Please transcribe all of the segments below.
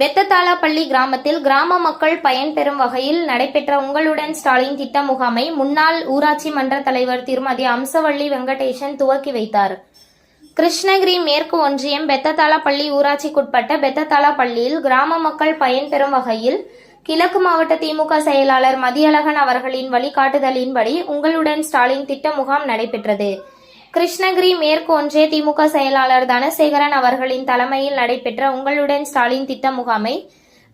பெத்ததாளப்பள்ளி கிராமத்தில் கிராம மக்கள் பயன்பெறும் வகையில் நடைபெற்ற உங்களுடன் ஸ்டாலின் திட்ட முகாமை முன்னாள் ஊராட்சி மன்ற தலைவர் திருமதி அம்சவள்ளி வெங்கடேசன் துவக்கி வைத்தார். கிருஷ்ணகிரி மேற்கு ஒன்றியம் பெத்ததாளப்பள்ளி ஊராட்சிக்குட்பட்ட பெத்ததாளப்பள்ளியில் கிராம மக்கள் பயன்பெறும் வகையில் கிழக்கு மாவட்ட திமுக செயலாளர் மதியழகன் அவர்களின் வழிகாட்டுதலின்படி உங்களுடன் ஸ்டாலின் திட்ட முகாம் நடைபெற்றது. கிருஷ்ணகிரி மேற்கு ஒன்றிய திமுக செயலாளர் தனசேகரன் அவர்களின் தலைமையில் நடைபெற்ற உங்களுடன் ஸ்டாலின் திட்ட முகாமை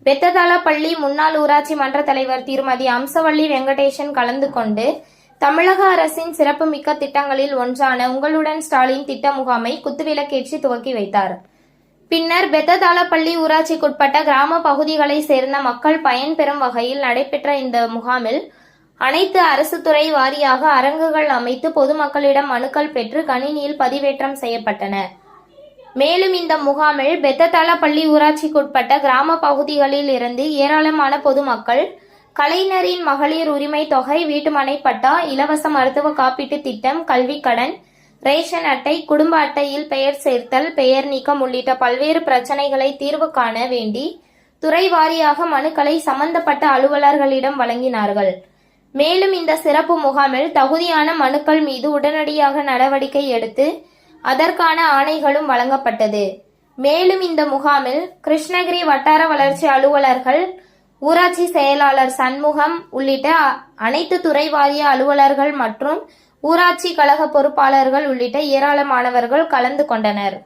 பெத்ததாளப்பள்ளி முன்னாள் ஊராட்சி மன்ற தலைவர் திருமதி அம்சவள்ளி வெங்கடேசன் கலந்து கொண்டு தமிழக அரசின் சிறப்புமிக்க திட்டங்களில் ஒன்றான உங்களுடன் ஸ்டாலின் திட்ட முகாமை குத்துவிளக்கேற்றி துவக்கி வைத்தார். பின்னர் பெத்ததாளப்பள்ளி ஊராட்சிக்குட்பட்ட கிராம பகுதிகளை சேர்ந்த மக்கள் பயன்பெறும் வகையில் நடைபெற்ற இந்த முகாமில் அனைத்து அரசு துறை வாரியாக அரங்குகள் அமைத்து பொதுமக்களிடம் மனுக்கள் பெற்று கணினியில் பதிவேற்றம் செய்யப்பட்டன. மேலும் இந்த முகாமில் பெத்ததாளப்பள்ளி ஊராட்சிக்குட்பட்ட கிராம பகுதிகளில் இருந்து ஏராளமான பொதுமக்கள் கலைஞரின் மகளிர் உரிமை தொகை, வீட்டுமனை பட்டா, இலவச மருத்துவ காப்பீட்டு திட்டம், கல்விக் கடன், ரேஷன் அட்டை, குடும்ப அட்டையில் பெயர் சேர்த்தல், பெயர் நீக்கம் உள்ளிட்ட பல்வேறு பிரச்சனைகளை தீர்வு காண வேண்டி துறை வாரியாக மனுக்களை சம்பந்தப்பட்ட அலுவலர்களிடம் வழங்கினார்கள். மேலும் இந்த சிறப்பு முகாமில் தகுதியான மனுக்கள் மீது உடனடியாக நடவடிக்கை எடுத்து அதற்கான ஆணைகளும் வழங்கப்பட்டது. மேலும் இந்த முகாமில் கிருஷ்ணகிரி வட்டார வளர்ச்சி அலுவலர்கள், ஊராட்சி செயலாளர் சண்முகம் உள்ளிட்ட அனைத்து துறை வாரிய அலுவலர்கள் மற்றும் ஊராட்சி கழக பொறுப்பாளர்கள் உள்ளிட்ட ஏராளமானவர்கள் கலந்து கொண்டனர்.